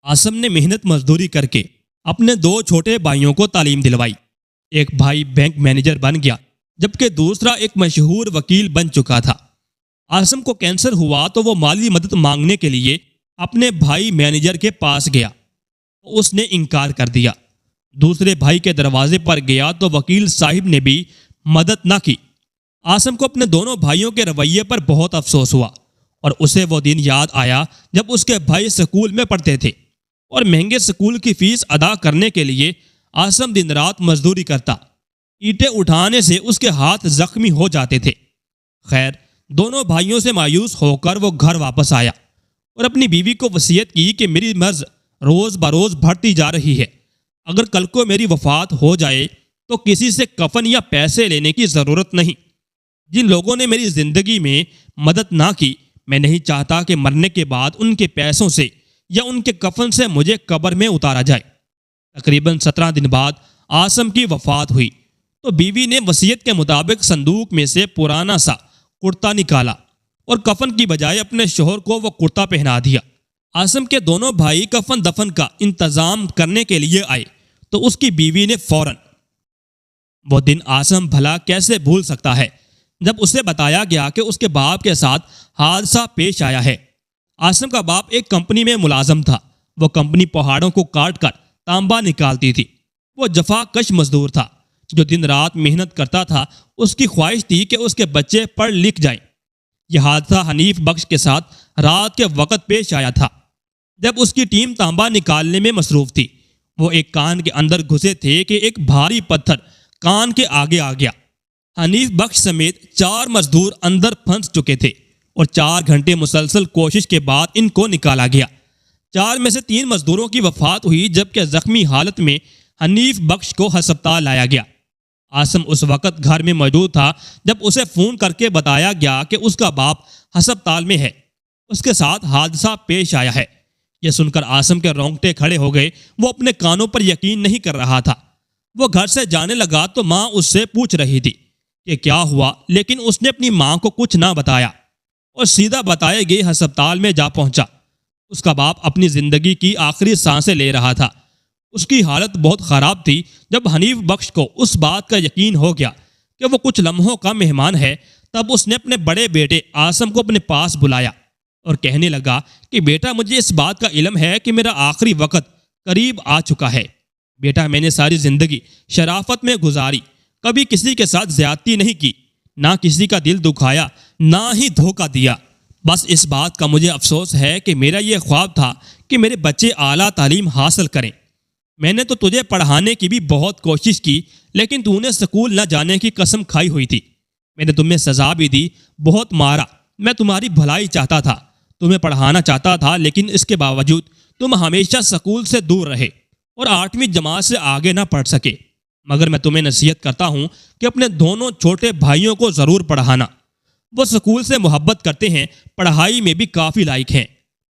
آسم نے محنت مزدوری کر کے اپنے 2 چھوٹے بھائیوں کو تعلیم دلوائی۔ ایک بھائی بینک مینیجر بن گیا جبکہ دوسرا ایک مشہور وکیل بن چکا تھا۔ آسم کو کینسر ہوا تو وہ مالی مدد مانگنے کے لیے اپنے بھائی مینیجر کے پاس گیا، اس نے انکار کر دیا۔ دوسرے بھائی کے دروازے پر گیا تو وکیل صاحب نے بھی مدد نہ کی۔ آسم کو اپنے دونوں بھائیوں کے رویے پر بہت افسوس ہوا اور اسے وہ دن یاد آیا جب اس کے بھائی سکول میں پڑھتے تھے اور مہنگے سکول کی فیس ادا کرنے کے لیے آسم دن رات مزدوری کرتا۔ اینٹیں اٹھانے سے اس کے ہاتھ زخمی ہو جاتے تھے۔ خیر، دونوں بھائیوں سے مایوس ہو کر وہ گھر واپس آیا اور اپنی بیوی کو وصیت کی کہ میری مرض روز بروز بڑھتی جا رہی ہے، اگر کل کو میری وفات ہو جائے تو کسی سے کفن یا پیسے لینے کی ضرورت نہیں۔ جن لوگوں نے میری زندگی میں مدد نہ کی، میں نہیں چاہتا کہ مرنے کے بعد ان کے پیسوں سے یا ان کے کفن سے مجھے قبر میں اتارا جائے۔ تقریباً 17 دن بعد آسم کی وفات ہوئی تو بیوی نے وصیت کے مطابق صندوق میں سے پرانا سا کرتا نکالا اور کفن کی بجائے اپنے شوہر کو وہ کرتا پہنا دیا۔ آسم کے دونوں بھائی کفن دفن کا انتظام کرنے کے لیے آئے تو اس کی بیوی نے فوراً وہ دن آسم بھلا کیسے بھول سکتا ہے جب اسے بتایا گیا کہ اس کے باپ کے ساتھ حادثہ پیش آیا ہے۔ آسم کا باپ ایک کمپنی میں ملازم تھا۔ وہ کمپنی پہاڑوں کو کاٹ کر تانبا نکالتی تھی۔ وہ جفا کش مزدور تھا جو دن رات محنت کرتا تھا۔ اس کی خواہش تھی کہ اس کے بچے پڑھ لکھ جائیں۔ یہ حادثہ حنیف بخش کے ساتھ رات کے وقت پیش آیا تھا جب اس کی ٹیم تانبا نکالنے میں مصروف تھی۔ وہ ایک کان کے اندر گھسے تھے کہ ایک بھاری پتھر کان کے آگے آ گیا۔ حنیف بخش سمیت 4 مزدور اندر پھنس چکے تھے اور 4 گھنٹے مسلسل کوشش کے بعد ان کو نکالا گیا۔ 4 میں سے 3 مزدوروں کی وفات ہوئی جبکہ زخمی حالت میں حنیف بخش کو ہسپتال لایا گیا۔ آسم اس وقت گھر میں موجود تھا جب اسے فون کر کے بتایا گیا کہ اس کا باپ ہسپتال میں ہے، اس کے ساتھ حادثہ پیش آیا ہے۔ یہ سن کر آسم کے رونگٹے کھڑے ہو گئے۔ وہ اپنے کانوں پر یقین نہیں کر رہا تھا۔ وہ گھر سے جانے لگا تو ماں اس سے پوچھ رہی تھی کہ کیا ہوا، لیکن اس نے اپنی ماں کو کچھ نہ بتایا اور سیدھا بتائے گئے ہسپتال میں جا پہنچا۔ اس کا باپ اپنی زندگی کی آخری سانسیں لے رہا تھا۔ اس کی حالت بہت خراب تھی۔ جب حنیف بخش کو اس بات کا یقین ہو گیا کہ وہ کچھ لمحوں کا مہمان ہے، تب اس نے اپنے بڑے بیٹے آسم کو اپنے پاس بلایا اور کہنے لگا کہ بیٹا، مجھے اس بات کا علم ہے کہ میرا آخری وقت قریب آ چکا ہے۔ بیٹا، میں نے ساری زندگی شرافت میں گزاری، کبھی کسی کے ساتھ زیادتی نہیں کی، نہ کسی کا دل دکھایا، نہ ہی دھوکہ دیا۔ بس اس بات کا مجھے افسوس ہے کہ میرا یہ خواب تھا کہ میرے بچے اعلیٰ تعلیم حاصل کریں۔ میں نے تو تجھے پڑھانے کی بھی بہت کوشش کی، لیکن تو نے سکول نہ جانے کی قسم کھائی ہوئی تھی۔ میں نے تمہیں سزا بھی دی، بہت مارا۔ میں تمہاری بھلائی چاہتا تھا، تمہیں پڑھانا چاہتا تھا، لیکن اس کے باوجود تم ہمیشہ سکول سے دور رہے اور 8ویں جماعت سے آگے نہ پڑھ سکے۔ مگر میں تمہیں نصیحت کرتا ہوں کہ اپنے دونوں چھوٹے بھائیوں کو ضرور پڑھانا۔ وہ سکول سے محبت کرتے ہیں، پڑھائی میں بھی کافی لائق ہیں،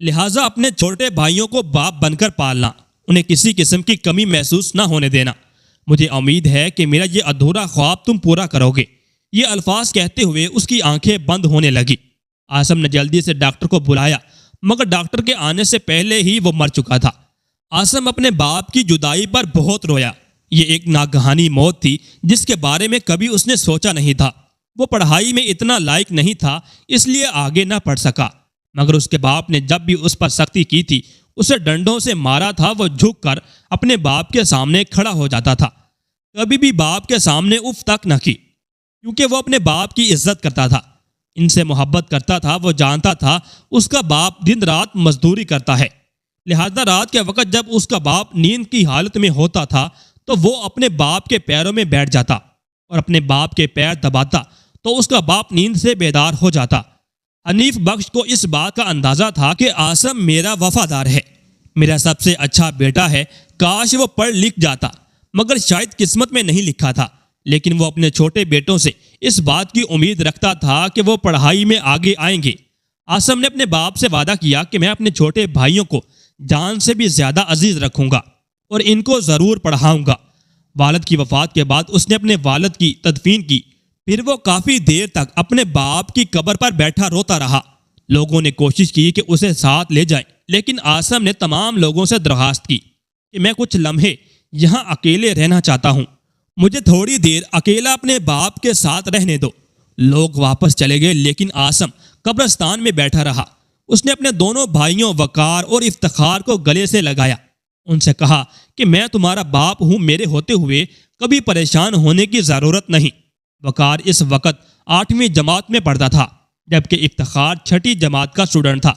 لہٰذا اپنے چھوٹے بھائیوں کو باپ بن کر پالنا، انہیں کسی قسم کی کمی محسوس نہ ہونے دینا۔ مجھے امید ہے کہ میرا یہ ادھورا خواب تم پورا کرو گے۔ یہ الفاظ کہتے ہوئے اس کی آنکھیں بند ہونے لگی۔ آسم نے جلدی سے ڈاکٹر کو بلایا، مگر ڈاکٹر کے آنے سے پہلے ہی وہ مر چکا تھا۔ آسم اپنے باپ کی جدائی پر بہت رویا۔ یہ ایک ناگہانی موت تھی جس کے بارے میں کبھی اس نے سوچا نہیں تھا۔ وہ پڑھائی میں اتنا لائق نہیں تھا، اس لیے آگے نہ پڑھ سکا، مگر اس کے باپ نے جب بھی اس پر سختی کی تھی، اسے ڈنڈوں سے مارا تھا، وہ جھک کر اپنے باپ کے سامنے کھڑا ہو جاتا تھا۔ کبھی بھی باپ کے سامنے اف تک نہ کی، کیونکہ وہ اپنے باپ کی عزت کرتا تھا، ان سے محبت کرتا تھا۔ وہ جانتا تھا اس کا باپ دن رات مزدوری کرتا ہے، لہذا رات کے وقت جب اس کا باپ نیند کی حالت میں ہوتا تھا تو وہ اپنے باپ کے پیروں میں بیٹھ جاتا اور اپنے باپ کے پیر دباتا تو اس کا باپ نیند سے بیدار ہو جاتا۔ حنیف بخش کو اس بات کا اندازہ تھا کہ آسم میرا وفادار ہے، میرا سب سے اچھا بیٹا ہے، کاش وہ پڑھ لکھ جاتا، مگر شاید قسمت میں نہیں لکھا تھا۔ لیکن وہ اپنے چھوٹے بیٹوں سے اس بات کی امید رکھتا تھا کہ وہ پڑھائی میں آگے آئیں گے۔ آسم نے اپنے باپ سے وعدہ کیا کہ میں اپنے چھوٹے بھائیوں کو جان سے بھی زیادہ عزیز رکھوں گا اور ان کو ضرور پڑھاؤں گا۔ والد کی وفات کے بعد اس نے اپنے والد کی تدفین کی، پھر وہ کافی دیر تک اپنے باپ کی قبر پر بیٹھا روتا رہا۔ لوگوں نے کوشش کی کہ اسے ساتھ لے جائیں، لیکن آسم نے تمام لوگوں سے درخواست کی کہ میں کچھ لمحے یہاں اکیلے رہنا چاہتا ہوں، مجھے تھوڑی دیر اکیلا اپنے باپ کے ساتھ رہنے دو۔ لوگ واپس چلے گئے، لیکن آسم قبرستان میں بیٹھا رہا۔ اس نے اپنے دونوں بھائیوں وقار اور افتخار کو گلے سے لگایا، ان سے کہا کہ میں تمہارا باپ ہوں، میرے ہوتے ہوئے کبھی پریشان ہونے کی ضرورت نہیں۔ وقار اس وقت 8ویں جماعت میں پڑھتا تھا، جبکہ افتخار 6ٹھی جماعت کا اسٹوڈنٹ تھا۔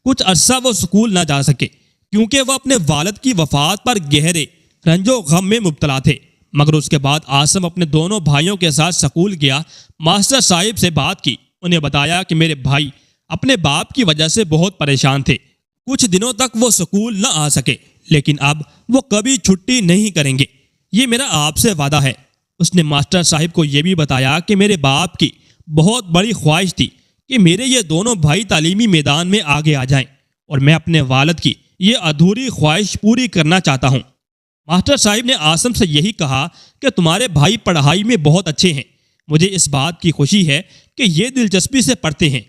کچھ عرصہ وہ اسکول نہ جا سکے کیونکہ وہ اپنے والد کی وفات پر گہرے رنج و غم میں مبتلا تھے، مگر اس کے بعد آسم اپنے دونوں بھائیوں کے ساتھ سکول گیا۔ ماسٹر صاحب سے بات کی، انہیں بتایا کہ میرے بھائی اپنے باپ کی وجہ سے بہت پریشان تھے، کچھ دنوں تک وہ سکول نہ آ سکے، لیکن اب وہ کبھی چھٹی نہیں کریں گے، یہ میرا آپ سے وعدہ ہے۔ اس نے ماسٹر صاحب کو یہ بھی بتایا کہ میرے باپ کی بہت بڑی خواہش تھی کہ میرے یہ دونوں بھائی تعلیمی میدان میں آگے آ جائیں، اور میں اپنے والد کی یہ ادھوری خواہش پوری کرنا چاہتا ہوں۔ ماسٹر صاحب نے آسم سے یہی کہا کہ تمہارے بھائی پڑھائی میں بہت اچھے ہیں، مجھے اس بات کی خوشی ہے کہ یہ دلچسپی سے پڑھتے ہیں،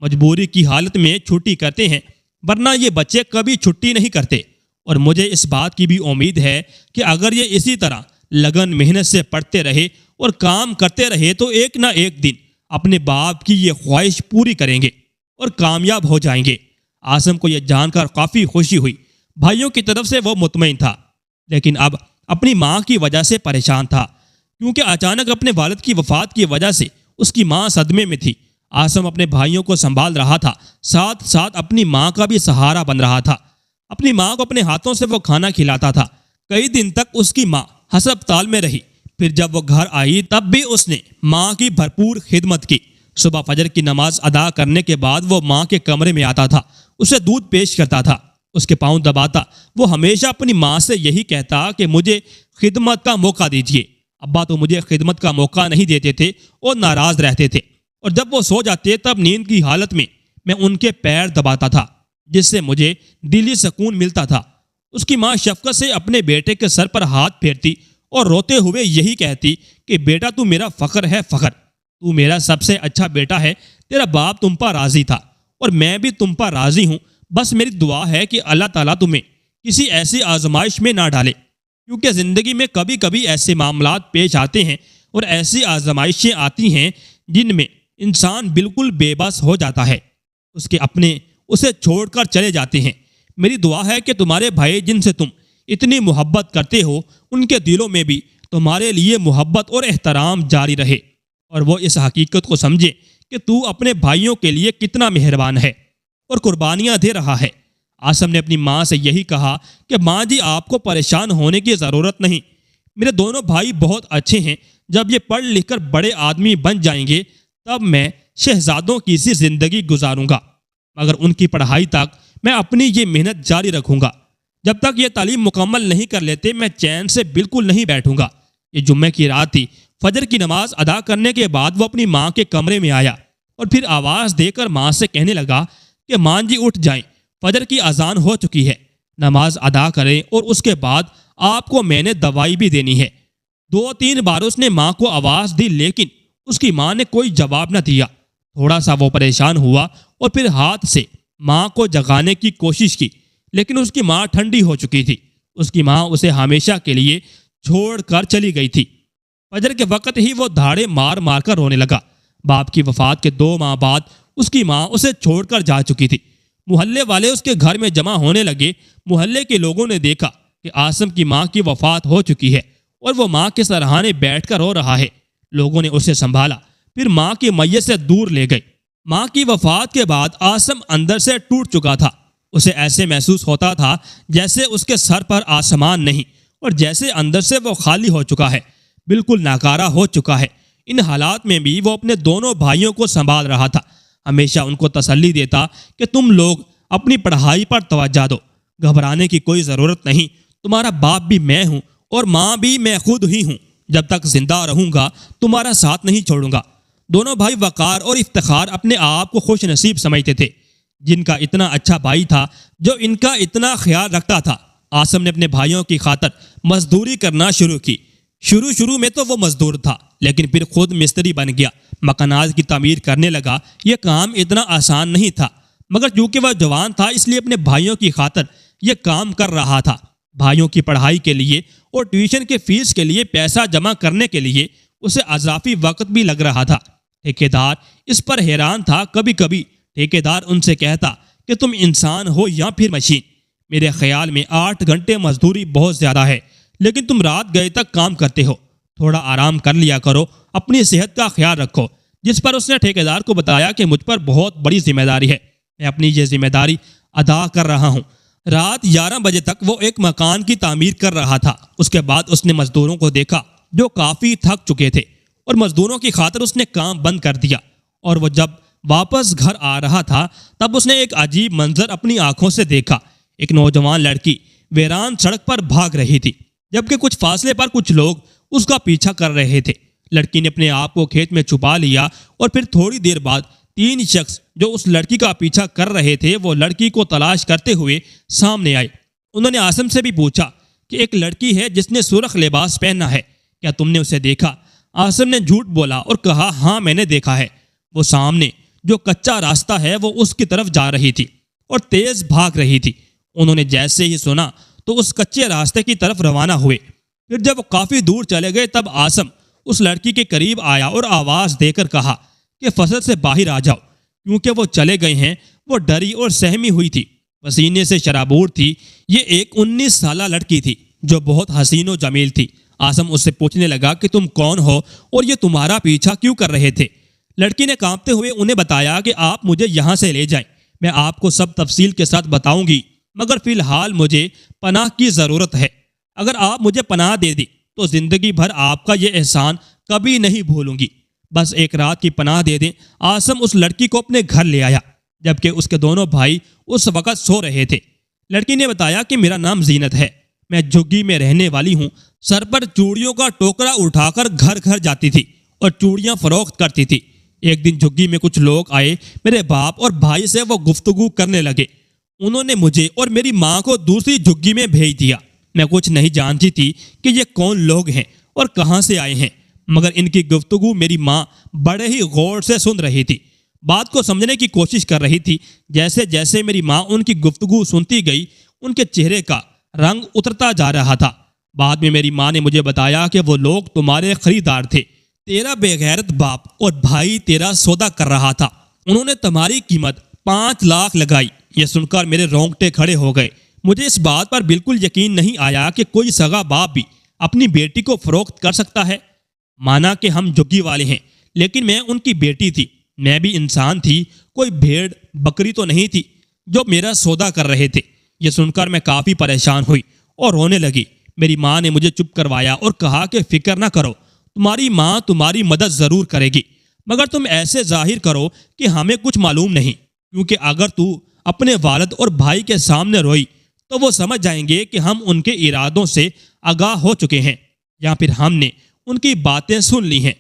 مجبوری کی حالت میں چھٹی کرتے ہیں، ورنہ یہ بچے کبھی چھٹی نہیں کرتے، اور مجھے اس بات کی بھی امید ہے کہ اگر یہ اسی طرح لگن محنت سے پڑھتے رہے اور کام کرتے رہے تو ایک نہ ایک دن اپنے باپ کی یہ خواہش پوری کریں گے اور کامیاب ہو جائیں گے۔ آسم کو یہ جان کر کافی خوشی ہوئی، بھائیوں کی طرف سے وہ مطمئن تھا، لیکن اب اپنی ماں کی وجہ سے پریشان تھا، کیونکہ اچانک اپنے والد کی وفات کی وجہ سے اس کی ماں صدمے میں تھی۔ آسم اپنے بھائیوں کو سنبھال رہا تھا، ساتھ ساتھ اپنی ماں کا بھی سہارا بن رہا تھا۔ اپنی ماں کو اپنے ہاتھوں سے وہ کھانا کھلاتا تھا۔ کئی دن تک اس کی ماں ہسپتال میں رہی، پھر جب وہ گھر آئی تب بھی اس نے ماں کی بھرپور خدمت کی۔ صبح فجر کی نماز ادا کرنے کے بعد وہ ماں کے کمرے میں آتا تھا، اسے دودھ پیش کرتا تھا، اس کے پاؤں دباتا۔ وہ ہمیشہ اپنی ماں سے یہی کہتا کہ مجھے خدمت کا موقع دیجیے۔ ابا تو مجھے خدمت کا موقع نہیں دیتے تھے اور ناراض رہتے تھے، اور جب وہ سو جاتے تب نیند کی حالت میں میں ان کے پیر دباتا تھا، جس سے مجھے دلی سکون ملتا تھا۔ اس کی ماں شفقت سے اپنے بیٹے کے سر پر ہاتھ پھیرتی اور روتے ہوئے یہی کہتی کہ بیٹا تو میرا فخر ہے، فخر، تو میرا سب سے اچھا بیٹا ہے، تیرا باپ تم پر راضی تھا اور میں بھی تم پر راضی ہوں، بس میری دعا ہے کہ اللہ تعالیٰ تمہیں کسی ایسی آزمائش میں نہ ڈالے، کیونکہ زندگی میں کبھی کبھی ایسے معاملات پیش آتے ہیں اور ایسی آزمائشیں آتی ہیں جن میں انسان بالکل بے بس ہو جاتا ہے، اس کے اپنے اسے چھوڑ کر چلے جاتے ہیں۔ میری دعا ہے کہ تمہارے بھائی جن سے تم اتنی محبت کرتے ہو ان کے دلوں میں بھی تمہارے لیے محبت اور احترام جاری رہے، اور وہ اس حقیقت کو سمجھے کہ تو اپنے بھائیوں کے لیے کتنا مہربان ہے اور قربانیاں دے رہا ہے۔ آسم نے اپنی ماں سے یہی کہا کہ ماں جی آپ کو پریشان ہونے کی ضرورت نہیں، میرے دونوں بھائی بہت اچھے ہیں، جب یہ پڑھ لکھ کر بڑے آدمی بن جائیں گے تب میں شہزادوں کی سی زندگی گزاروں گا، مگر ان کی پڑھائی تک میں اپنی یہ محنت جاری رکھوں گا۔ جب تک یہ تعلیم مکمل نہیں کر لیتے میں چین سے بالکل نہیں بیٹھوں گا۔ یہ جمعے کی رات تھی۔ فجر کی نماز ادا کرنے کے بعد وہ اپنی ماں کے کمرے میں آیا اور پھر آواز دے کر ماں سے کہنے لگا کہ ماں جی اٹھ جائیں، فجر کی اذان ہو چکی ہے، نماز ادا کریں، اور اس کے بعد آپ کو میں نے دوائی بھی دینی ہے۔ 2-3 بار اس نے ماں کو آواز دی، لیکن اس کی ماں نے کوئی جواب نہ دیا۔ تھوڑا سا وہ پریشان ہوا اور پھر ہاتھ سے ماں کو جگانے کی کوشش کی، لیکن اس کی ماں ٹھنڈی ہو چکی تھی۔ اس کی ماں اسے ہمیشہ کے لیے چھوڑ کر چلی گئی تھی۔ فجر کے وقت ہی وہ دھاڑے مار مار کر رونے لگا۔ باپ کی وفات کے 2 ماہ بعد اس کی ماں اسے چھوڑ کر جا چکی تھی۔ محلے والے اس کے گھر میں جمع ہونے لگے۔ محلے کے لوگوں نے دیکھا کہ آسم کی ماں کی وفات ہو چکی ہے اور وہ ماں کے سرہانے بیٹھ کر رو رہا ہے۔ لوگوں نے اسے سنبھالا، پھر ماں کی میت سے دور لے گئے۔ ماں کی وفات کے بعد آسم اندر سے ٹوٹ چکا تھا۔ اسے ایسے محسوس ہوتا تھا جیسے اس کے سر پر آسمان نہیں، اور جیسے اندر سے وہ خالی ہو چکا ہے، بالکل ناکارہ ہو چکا ہے۔ ان حالات میں بھی وہ اپنے دونوں بھائیوں کو سنبھال رہا تھا، ہمیشہ ان کو تسلی دیتا کہ تم لوگ اپنی پڑھائی پر توجہ دو، گھبرانے کی کوئی ضرورت نہیں، تمہارا باپ بھی میں ہوں اور ماں بھی میں خود ہی ہوں، جب تک زندہ رہوں گا تمہارا ساتھ نہیں چھوڑوں گا۔ دونوں بھائی وقار اور افتخار اپنے آپ کو خوش نصیب سمجھتے تھے، جن کا اتنا اچھا بھائی تھا جو ان کا اتنا خیال رکھتا تھا۔ آسم نے اپنے بھائیوں کی خاطر مزدوری کرنا شروع کی۔ شروع میں تو وہ مزدور تھا، لیکن پھر خود مستری بن گیا، مکانات کی تعمیر کرنے لگا۔ یہ کام اتنا آسان نہیں تھا، مگر چونکہ وہ جوان تھا اس لیے اپنے بھائیوں کی خاطر یہ کام کر رہا تھا۔ بھائیوں کی پڑھائی کے لیے اور ٹیوشن کے فیس کے لیے پیسہ جمع کرنے کے لیے اسے اضافی وقت بھی لگ رہا تھا۔ ٹھیکیدار اس پر حیران تھا۔ کبھی کبھی ٹھیکیدار ان سے کہتا کہ تم انسان ہو یا پھر مشین؟ میرے خیال میں 8 گھنٹے مزدوری بہت زیادہ ہے، لیکن تم رات گئے تک کام کرتے ہو، تھوڑا آرام کر لیا کرو، اپنی صحت کا خیال رکھو۔ جس پر اس نے ٹھیکیدار کو بتایا کہ مجھ پر بہت بڑی ذمہ داری ہے، میں اپنی یہ ذمہ داری ادا کر رہا ہوں۔ رات 11 بجے تک وہ ایک مکان کی تعمیر کر رہا تھا۔ اس کے بعد اس نے مزدوروں کو دیکھا جو کافی تھک چکے تھے، اور مزدوروں کی خاطر اس نے کام بند کر دیا۔ اور وہ جب واپس گھر آ رہا تھا تب اس نے ایک عجیب منظر اپنی آنکھوں سے دیکھا۔ ایک نوجوان لڑکی ویران سڑک پر بھاگ رہی تھی، جبکہ کچھ فاصلے پر کچھ لوگ اس کا پیچھا کر رہے تھے۔ لڑکی نے اپنے آپ کو کھیت میں چھپا لیا، اور پھر تھوڑی دیر بعد 3 شخص جو اس لڑکی کا پیچھا کر رہے تھے وہ لڑکی کو تلاش کرتے ہوئے سامنے آئے۔ انہوں نے عاصم سے بھی پوچھا کہ ایک لڑکی ہے جس نے سرخ لباس پہنا ہے، کیا تم نے اسے دیکھا؟ عاصم نے جھوٹ بولا اور کہا ہاں میں نے دیکھا ہے، وہ سامنے جو کچا راستہ ہے وہ اس کی طرف جا رہی تھی اور تیز بھاگ رہی تھی۔ انہوں نے جیسے ہی سنا تو اس کچے راستے کی طرف روانہ ہوئے۔ پھر جب وہ کافی دور چلے گئے تب عاصم اس لڑکی کے قریب آیا اور آواز دے کر کہا کہ فصل سے باہر آ جاؤ، کیونکہ وہ چلے گئے ہیں۔ وہ ڈری اور سہمی ہوئی تھی، پسینے سے شرابور تھی۔ یہ ایک 19 سالہ لڑکی تھی جو بہت حسین و جمیل تھی۔ عاصم اس سے پوچھنے لگا کہ تم کون ہو اور یہ تمہارا پیچھا کیوں کر رہے تھے؟ لڑکی نے کانپتے ہوئے انہیں بتایا کہ آپ مجھے یہاں سے لے جائیں، میں آپ کو سب تفصیل کے ساتھ بتاؤں گی، مگر فی الحال مجھے پناہ کی ضرورت ہے۔ اگر آپ مجھے پناہ دے دی تو زندگی بھر آپ کا یہ احسان کبھی نہیں بھولوں گی، بس ایک رات کی پناہ دے دیں۔ عاصم اس لڑکی کو اپنے گھر لے آیا، جبکہ اس کے دونوں بھائی اس وقت سو رہے تھے۔ لڑکی نے بتایا کہ میرا نام زینت ہے، میں جھگی میں رہنے والی ہوں۔ سر پر چوڑیوں کا ٹوکرا اٹھا کر گھر گھر جاتی تھی اور چوڑیاں فروخت کرتی تھی۔ ایک دن جھگی میں کچھ لوگ آئے، میرے باپ اور بھائی سے وہ گفتگو کرنے لگے۔ انہوں نے مجھے اور میری ماں کو دوسری جھگی میں بھیج دیا۔ میں کچھ نہیں جانتی تھی کہ یہ کون لوگ ہیں اور کہاں سے آئے ہیں، مگر ان کی گفتگو میری ماں بڑے ہی غور سے سن رہی تھی، بات کو سمجھنے کی کوشش کر رہی تھی۔ جیسے جیسے میری ماں ان کی گفتگو سنتی گئی ان کے چہرے کا رنگ اترتا جا رہا تھا۔ بعد میں میری ماں نے مجھے بتایا کہ وہ لوگ تمہارے خریدار تھے، تیرا بے غیرت باپ اور بھائی تیرا سودا کر رہا تھا، انہوں نے تمہاری قیمت 5 لاکھ لگائی۔ یہ سن کر میرے رونگٹے کھڑے ہو گئے۔ مجھے اس بات پر بالکل یقین نہیں آیا کہ کوئی سگا باپ بھی اپنی بیٹی کو فروخت کر سکتا ہے۔ مانا کہ ہم جھگی والے ہیں، لیکن میں ان کی بیٹی تھی، میں بھی انسان تھی، کوئی بھیڑ بکری تو نہیں تھی جو میرا سودا کر رہے تھے۔ یہ سن کر میں کافی پریشان ہوئی اور رونے لگی۔ میری ماں نے مجھے چپ کروایا اور کہا کہ فکر نہ کرو، تمہاری ماں تمہاری مدد ضرور کرے گی، مگر تم ایسے ظاہر کرو کہ ہمیں کچھ معلوم نہیں، کیونکہ اگر تو اپنے والد اور بھائی کے سامنے روئی تو وہ سمجھ جائیں گے کہ ہم ان کے ارادوں سے آگاہ ہو چکے ہیں یا پھر ہم نے ان کی باتیں سن لی ہیں،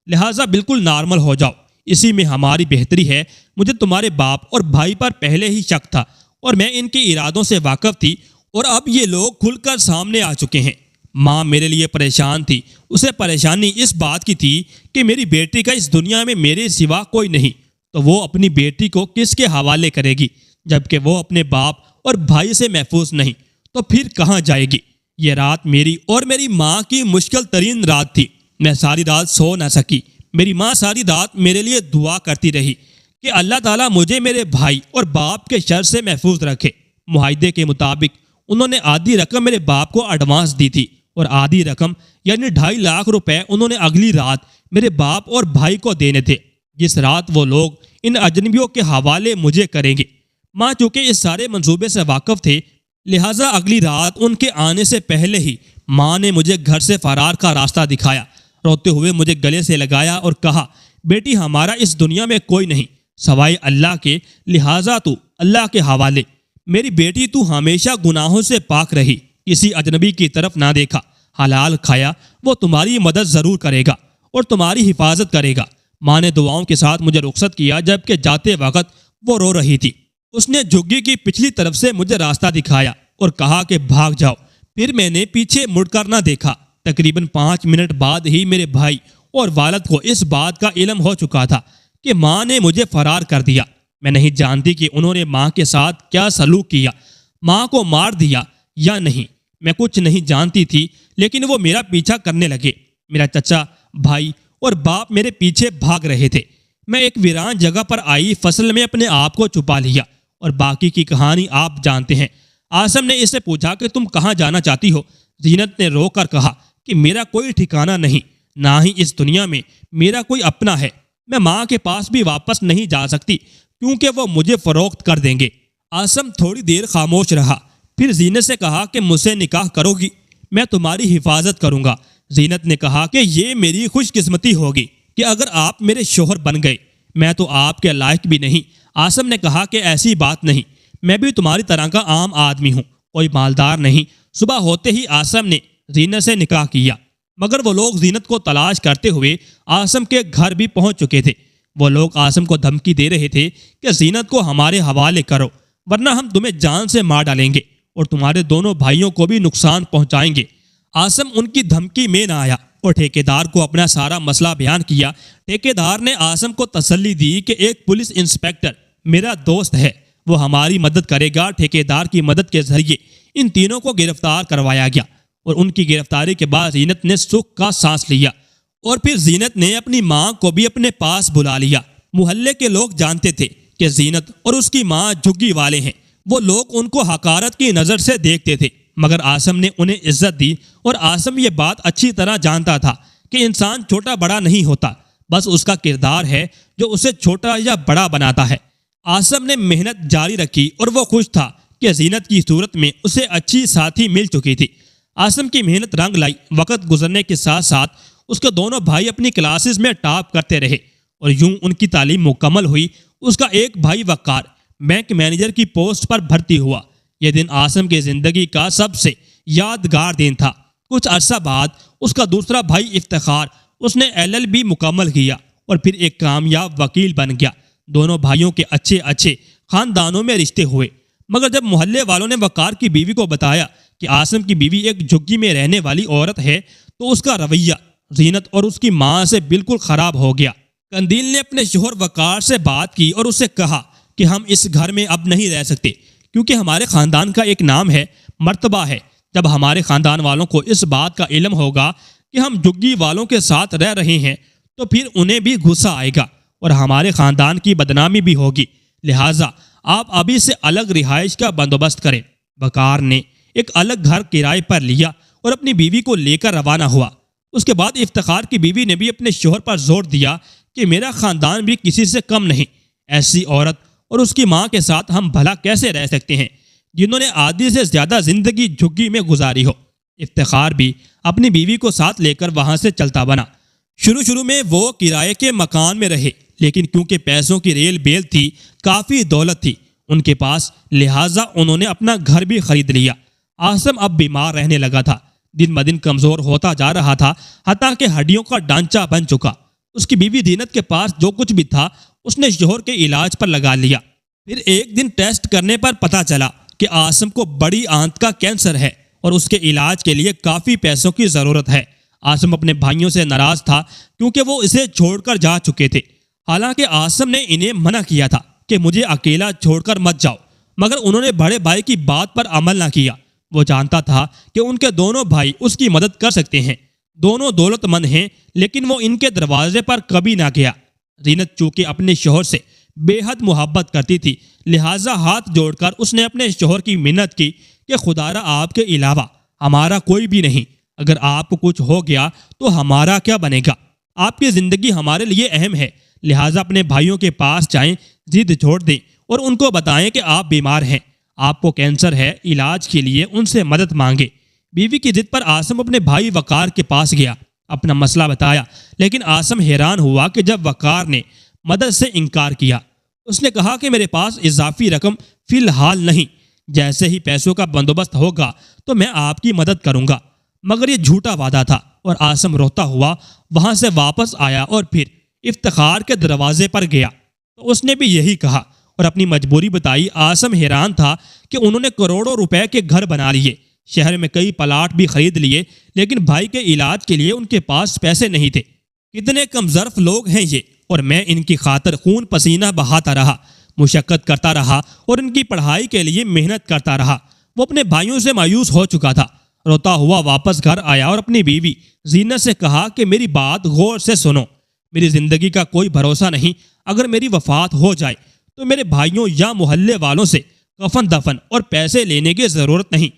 لہٰذا بالکل نارمل ہو جاؤ، اسی میں ہماری بہتری ہے۔ مجھے تمہارے باپ اور بھائی پر پہلے ہی شک تھا اور میں ان کے ارادوں سے واقف تھی، اور اب یہ لوگ کھل کر سامنے آ چکے ہیں۔ ماں میرے لیے پریشان تھی، اسے پریشانی اس بات کی تھی کہ میری بیٹی کا اس دنیا میں میرے سوا کوئی نہیں، تو وہ اپنی بیٹی کو کس کے حوالے کرے گی؟ جبکہ وہ اپنے باپ اور بھائی سے محفوظ نہیں تو پھر کہاں جائے گی؟ یہ رات میری اور میری ماں کی مشکل ترین رات تھی۔ میں ساری رات سو نہ سکی۔ میری ماں ساری رات میرے لیے دعا کرتی رہی کہ اللہ تعالیٰ مجھے میرے بھائی اور باپ کے شر سے محفوظ رکھے۔ معاہدے کے مطابق انہوں نے آدھی رقم میرے باپ کو ایڈوانس دی تھی اور آدھی رقم یعنی 2.5 لاکھ روپے انہوں نے اگلی رات میرے باپ اور بھائی کو دینے تھے، جس رات وہ لوگ ان اجنبیوں کے حوالے مجھے کریں گے۔ ماں چونکہ اس سارے منصوبے سے واقف تھے، لہٰذا اگلی رات ان کے آنے سے پہلے ہی ماں نے مجھے گھر سے فرار کا راستہ دکھایا، روتے ہوئے مجھے گلے سے لگایا اور کہا، بیٹی ہمارا اس دنیا میں کوئی نہیں سوائے اللہ کے، لہٰذا تو اللہ کے حوالے۔ میری بیٹی تو ہمیشہ گناہوں سے پاک رہی، کسی اجنبی کی طرف نہ دیکھا، حلال کھایا، وہ تمہاری مدد ضرور کرے گا اور تمہاری حفاظت کرے گا۔ ماں نے دعاؤں کے ساتھ مجھے رخصت کیا، جبکہ جاتے وقت وہ رو رہی تھی۔ اس نے جھگی کی پچھلی طرف سے مجھے راستہ دکھایا اور کہا کہ بھاگ جاؤ۔ پھر میں نے پیچھے مڑ کر نہ دیکھا۔ تقریباً 5 منٹ بعد ہی میرے بھائی اور والد کو اس بات کا علم ہو چکا تھا کہ ماں نے مجھے فرار کر دیا۔ میں نہیں جانتی کہ انہوں نے ماں کے ساتھ کیا سلوک کیا، ماں کو مار دیا یا نہیں، میں کچھ نہیں جانتی تھی، لیکن وہ میرا پیچھا کرنے لگے۔ میرا چچا، بھائی اور باپ میرے پیچھے بھاگ رہے تھے۔ میں ایک ویران جگہ پر آئی فصل میں اپنے آپ کو چھپا لیا، اور باقی کی کہانی آپ جانتے ہیں۔ عاصم نے اس سے پوچھا کہ تم کہاں جانا چاہتی ہو؟ زینت نے رو کر کہا کہ میرا کوئی ٹھکانہ نہیں، نہ ہی اس دنیا میں میرا کوئی اپنا ہے۔ میں ماں کے پاس بھی واپس نہیں جا سکتی کیونکہ وہ مجھے فروخت کر دیں گے۔ عاصم تھوڑی دیر خاموش رہا، پھر زینت سے کہا کہ مجھ سے نکاح کرو گی، میں تمہاری حفاظت کروں گا۔ زینت نے کہا کہ یہ میری خوش قسمتی ہوگی کہ اگر آپ میرے شوہر بن گئے، میں تو آپ کے لائق بھی نہیں۔ عاصم نے کہا کہ ایسی بات نہیں، میں بھی تمہاری طرح کا عام آدمی ہوں، کوئی مالدار نہیں۔ صبح ہوتے ہی عاصم نے زینت سے نکاح کیا، مگر وہ لوگ زینت کو تلاش کرتے ہوئے عاصم کے گھر بھی پہنچ چکے تھے۔ وہ لوگ عاصم کو دھمکی دے رہے تھے کہ زینت کو ہمارے حوالے کرو، ورنہ ہم تمہیں جان سے مار ڈالیں گے اور تمہارے دونوں بھائیوں کو بھی نقصان پہنچائیں گے۔ عاصم ان کی دھمکی میں نہ آیا اور ٹھیکیدار کو اپنا سارا مسئلہ بیان کیا۔ ٹھیکیدار نے عاصم کو تسلی دی کہ ایک پولیس انسپکٹر میرا دوست ہے، وہ ہماری مدد کرے گا۔ ٹھیکیدار کی مدد کے ذریعے ان تینوں کو گرفتار کروایا گیا، اور ان کی گرفتاری کے بعد زینت نے سکھ کا سانس لیا، اور پھر زینت نے اپنی ماں کو بھی اپنے پاس بلا لیا۔ محلے کے لوگ جانتے تھے کہ زینت اور اس کی ماں جھگی والے ہیں۔ وہ لوگ ان کو حقارت کی نظر سے دیکھتے تھے، مگر عاصم نے انہیں عزت دی، اور عاصم یہ بات اچھی طرح جانتا تھا کہ انسان چھوٹا بڑا نہیں ہوتا، بس اس کا کردار ہے جو اسے چھوٹا یا بڑا بناتا ہے۔ عاصم نے محنت جاری رکھی، اور وہ خوش تھا کہ زینت کی صورت میں اسے اچھی ساتھی مل چکی تھی۔ عاصم کی محنت رنگ لائی۔ وقت گزرنے کے ساتھ ساتھ اس کے دونوں بھائی اپنی کلاسز میں ٹاپ کرتے رہے، اور یوں ان کی تعلیم مکمل ہوئی۔ اس کا ایک بھائی وقار بینک مینیجر کی پوسٹ پر بھرتی ہوا۔ یہ دن عاصم کی زندگی کا سب سے یادگار دن تھا۔ کچھ عرصہ بعد اس کا دوسرا بھائی افتخار، اس نے LLB مکمل کیا اور پھر ایک کامیاب وکیل بن گیا۔ دونوں بھائیوں کے اچھے اچھے خاندانوں میں رشتے ہوئے، مگر جب محلے والوں نے وقار کی بیوی کو بتایا کہ عاصم کی بیوی ایک جھگی میں رہنے والی عورت ہے، تو اس کا رویہ زینت اور اس کی ماں سے بالکل خراب ہو گیا۔ قندیل نے اپنے شوہر وقار سے بات کی اور اسے کہا کہ ہم اس گھر میں اب نہیں رہ سکتے، کیونکہ ہمارے خاندان کا ایک نام ہے، مرتبہ ہے۔ جب ہمارے خاندان والوں کو اس بات کا علم ہوگا کہ ہم جھگی والوں کے ساتھ رہ رہے ہیں، تو پھر انہیں بھی غصہ آئے گا اور ہمارے خاندان کی بدنامی بھی ہوگی، لہٰذا آپ ابھی سے الگ رہائش کا بندوبست کریں۔ وقار نے ایک الگ گھر کرائے پر لیا اور اپنی بیوی کو لے کر روانہ ہوا۔ اس کے بعد افتخار کی بیوی نے بھی اپنے شوہر پر زور دیا کہ میرا خاندان بھی کسی سے کم نہیں، ایسی عورت اور اس کی ماں کے ساتھ ہم بھلا کیسے رہ سکتے ہیں جنہوں نے آدھی سے زیادہ زندگی جھگی میں گزاری ہو۔ افتخار بھی اپنی بیوی کو ساتھ لے کر وہاں سے چلتا بنا۔ شروع میں وہ کرائے کے مکان میں رہے، لیکن کیونکہ پیسوں کی ریل بیل تھی، کافی دولت تھی ان کے پاس، لہٰذا انہوں نے اپنا گھر بھی خرید لیا۔ عاصم اب بیمار رہنے لگا تھا، دن بدن کمزور ہوتا جا رہا تھا، حتیٰ کہ ہڈیوں کا ڈھانچہ بن چکا۔ اس کی بیوی زینت کے پاس جو کچھ بھی تھا اس نے شوہر کے علاج پر لگا لیا۔ پھر ایک دن ٹیسٹ کرنے پر پتہ چلا کہ عاصم کو بڑی آنت کا کینسر ہے اور اس کے علاج کے لیے کافی پیسوں کی ضرورت ہے۔ عاصم اپنے بھائیوں سے ناراض تھا کیونکہ وہ اسے چھوڑ کر جا چکے تھے، حالانکہ عاصم نے انہیں منع کیا تھا کہ مجھے اکیلا چھوڑ کر مت جاؤ، مگر انہوں نے بڑے بھائی کی بات پر عمل نہ کیا۔ وہ جانتا تھا کہ ان کے دونوں بھائی اس کی مدد کر سکتے ہیں، دونوں دولت مند ہیں، لیکن وہ ان کے دروازے پر کبھی نہ گیا۔ زینت چونکہ اپنے شوہر سے بے حد محبت کرتی تھی، لہٰذا ہاتھ جوڑ کر اس نے اپنے شوہر کی منت کی کہ خدا را آپ کے علاوہ ہمارا کوئی بھی نہیں، اگر آپ کو کچھ ہو گیا تو ہمارا کیا بنے گا؟ آپ کی زندگی ہمارے لیے اہم ہے، لہٰذا اپنے بھائیوں کے پاس جائیں، ضد چھوڑ دیں اور ان کو بتائیں کہ آپ بیمار ہیں، آپ کو کینسر ہے، علاج کے لیے ان سے مدد مانگیں۔ بیوی کی ضد پر عاصم اپنے بھائی وقار کے پاس گیا، اپنا مسئلہ بتایا، لیکن عاصم حیران ہوا کہ جب وقار نے مدد سے انکار کیا، اس نے کہا کہ میرے پاس اضافی رقم فی الحال نہیں، جیسے ہی پیسوں کا بندوبست ہوگا تو میں آپ کی مدد کروں گا۔ مگر یہ جھوٹا وعدہ تھا، اور عاصم روتا ہوا وہاں سے واپس آیا اور پھر افتخار کے دروازے پر گیا تو اس نے بھی یہی کہا اور اپنی مجبوری بتائی۔ عاصم حیران تھا کہ انہوں نے کروڑوں روپے کے گھر بنا لیے، شہر میں کئی پلاٹ بھی خرید لیے، لیکن بھائی کے علاج کے لیے ان کے پاس پیسے نہیں تھے۔ کتنے کم ظرف لوگ ہیں یہ، اور میں ان کی خاطر خون پسینہ بہاتا رہا۔ مشقت کرتا رہا اور ان کی پڑھائی کے لیے محنت کرتا رہا۔ وہ اپنے بھائیوں سے مایوس ہو چکا تھا۔ روتا ہوا واپس گھر آیا اور اپنی بیوی زینت سے کہا کہ میری بات غور سے سنو، میری زندگی کا کوئی بھروسہ نہیں۔ اگر میری وفات ہو جائے تو میرے بھائیوں یا محلے والوں سے کفن دفن اور پیسے لینے کی ضرورت نہیں،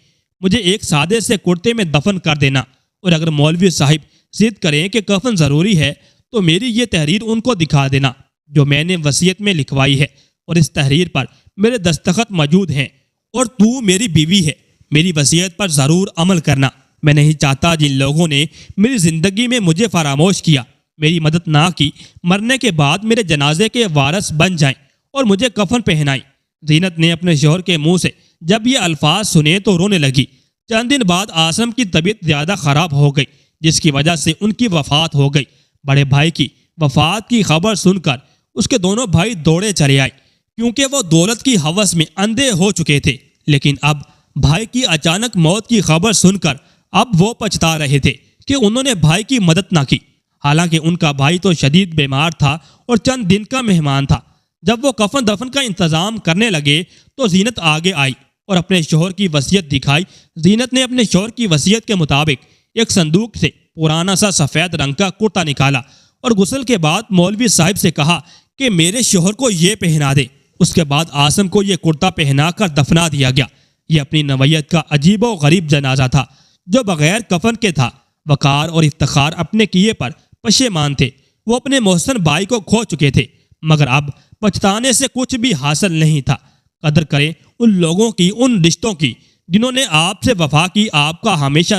مجھے ایک سادے سے کرتے میں دفن کر دینا، اور اگر مولوی صاحب ضد کریں کہ کفن ضروری ہے تو میری یہ تحریر ان کو دکھا دینا جو میں نے وصیت میں لکھوائی ہے، اور اس تحریر پر میرے دستخط موجود ہیں، اور تو میری بیوی ہے، میری وصیت پر ضرور عمل کرنا۔ میں نہیں چاہتا جن لوگوں نے میری زندگی میں مجھے فراموش کیا، میری مدد نہ کی، مرنے کے بعد میرے جنازے کے وارث بن جائیں اور مجھے کفن پہنائیں۔ زینت نے اپنے شوہر کے منہ سے جب یہ الفاظ سنے تو رونے لگی۔ چند دن بعد عاصم کی طبیعت زیادہ خراب ہو گئی، جس کی وجہ سے ان کی وفات ہو گئی۔ بڑے بھائی کی وفات کی خبر سن کر اس کے دونوں بھائی دوڑے چلے آئے، کیونکہ وہ دولت کی ہوس میں اندھے ہو چکے تھے۔ لیکن اب بھائی کی اچانک موت کی خبر سن کر اب وہ پچھتا رہے تھے کہ انہوں نے بھائی کی مدد نہ کی، حالانکہ ان کا بھائی تو شدید بیمار تھا اور چند دن کا مہمان تھا۔ جب وہ کفن دفن کا انتظام کرنے لگے تو زینت آگے آئی اور اپنے شوہر کی وصیت دکھائی۔ زینت نے اپنے شوہر کی وصیت کے مطابق ایک صندوق سے پرانا سا سفید رنگ کا کرتا نکالا اور غسل کے بعد مولوی صاحب سے کہا کہ میرے شوہر کو یہ پہنا دے۔ اس کے بعد عاصم کو یہ کرتا پہنا کر دفنا دیا گیا۔ یہ اپنی نوعیت کا عجیب و غریب جنازہ تھا جو بغیر کفن کے تھا۔ وقار اور افتخار اپنے کیے پر پشیمان تھے۔ وہ اپنے محسن بھائی کو کھو چکے تھے، مگر اب پچھتانے سے کچھ بھی حاصل نہیں تھا۔ قدر کریں ان لوگوں کی، ان رشتوں کی جنہوں نے آپ سے وفا کی۔ آپ کا ہمیشہ